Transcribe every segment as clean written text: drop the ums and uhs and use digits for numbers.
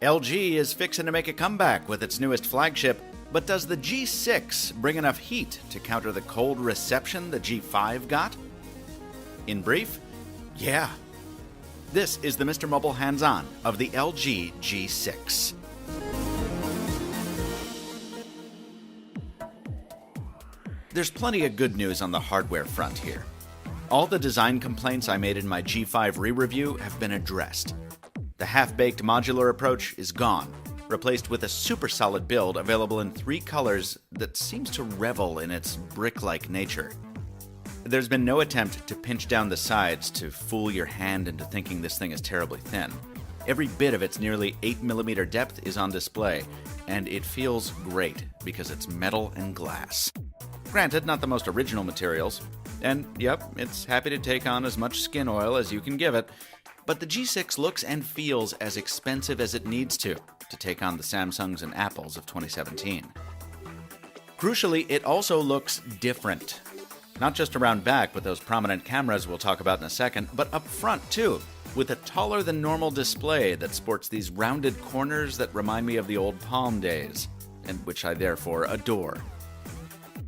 LG is fixing to make a comeback with its newest flagship, but does the G6 bring enough heat to counter the cold reception the G5 got? In brief, yeah. This is the MrMobile Hands-On of the LG G6. There's plenty of good news on the hardware front here. All the design complaints I made in my G5 re-review have been addressed. The half-baked modular approach is gone, replaced with a super solid build available in 3 colors that seems to revel in its brick-like nature. There's been no attempt to pinch down the sides to fool your hand into thinking this thing is terribly thin. Every bit of its nearly 8mm depth is on display, and it feels great because it's metal and glass. Granted, not the most original materials, and yep, it's happy to take on as much skin oil as you can give it, but the G6 looks and feels as expensive as it needs to take on the Samsungs and Apples of 2017. Crucially, it also looks different. Not just around back with those prominent cameras we'll talk about in a second, but up front too, with a taller than normal display that sports these rounded corners that remind me of the old Palm days, and which I therefore adore.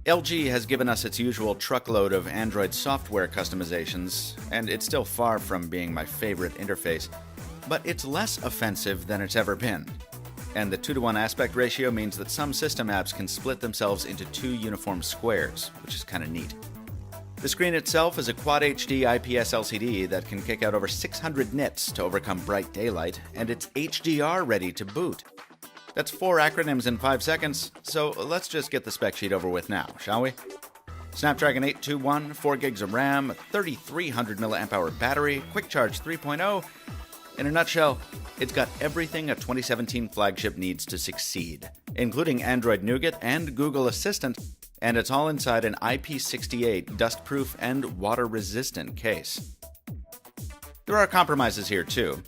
LG has given us its usual truckload of Android software customizations, and it's still far from being my favorite interface, but it's less offensive than it's ever been. And the 2:1 aspect ratio means that some system apps can split themselves into 2 uniform squares, which is kind of neat. The screen itself is a Quad HD IPS LCD that can kick out over 600 nits to overcome bright daylight, and it's HDR ready to boot. That's 4 acronyms in 5 seconds, so let's just get the spec sheet over with now, shall we? Snapdragon 821, 4 gigs of RAM, 3300 mAh battery, quick charge 3.0. In a nutshell, it's got everything a 2017 flagship needs to succeed, including Android Nougat and Google Assistant, and it's all inside an IP68 dust-proof and water-resistant case. There are compromises here too.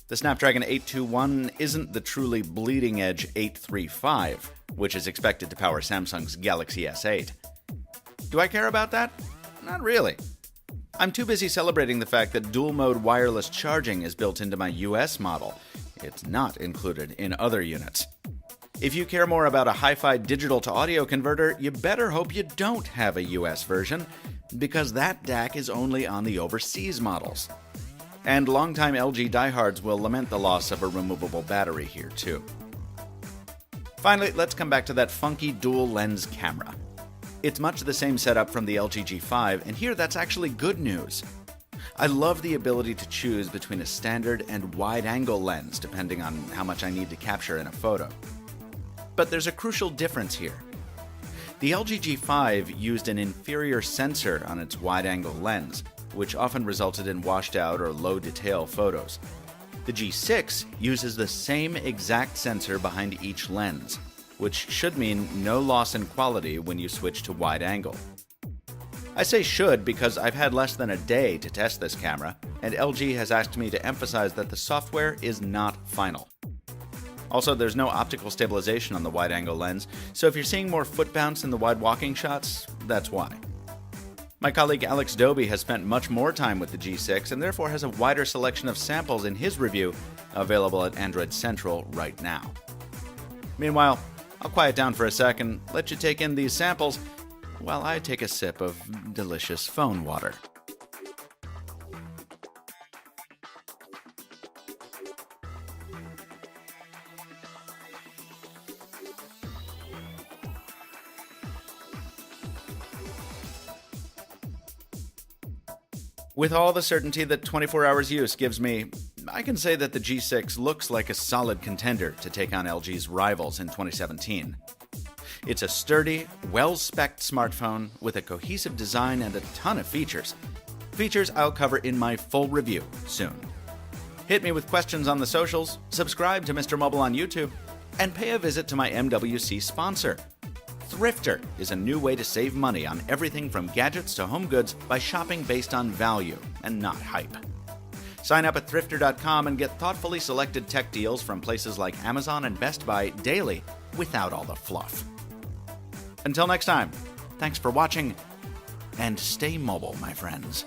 The Snapdragon 821 isn't the truly bleeding-edge 835, which is expected to power Samsung's Galaxy S8. Do I care about that? Not really. I'm too busy celebrating the fact that dual-mode wireless charging is built into my US model. It's not included in other units. If you care more about a hi-fi digital-to-audio converter, you better hope you don't have a US version, because that DAC is only on the overseas models. And longtime LG diehards will lament the loss of a removable battery here, too. Finally, let's come back to that funky dual-lens camera. It's much the same setup from the LG G5, and here that's actually good news. I love the ability to choose between a standard and wide-angle lens, depending on how much I need to capture in a photo. But there's a crucial difference here. The LG G5 used an inferior sensor on its wide-angle lens, which often resulted in washed-out or low-detail photos. The G6 uses the same exact sensor behind each lens, which should mean no loss in quality when you switch to wide-angle. I say should because I've had less than a day to test this camera, and LG has asked me to emphasize that the software is not final. Also, there's no optical stabilization on the wide-angle lens, so if you're seeing more foot bounce in the wide walking shots, that's why. My colleague Alex Doby has spent much more time with the G6 and therefore has a wider selection of samples in his review available at Android Central right now. Meanwhile, I'll quiet down for a second, let you take in these samples, while I take a sip of delicious phone water. With all the certainty that 24 hours use gives me, I can say that the G6 looks like a solid contender to take on LG's rivals in 2017. It's a sturdy, well-spec'd smartphone with a cohesive design and a ton of features. Features I'll cover in my full review soon. Hit me with questions on the socials, subscribe to MrMobile on YouTube, and pay a visit to my MWC sponsor. Thrifter is a new way to save money on everything from gadgets to home goods by shopping based on value and not hype. Sign up at thrifter.com and get thoughtfully selected tech deals from places like Amazon and Best Buy daily without all the fluff. Until next time, thanks for watching, and stay mobile, my friends.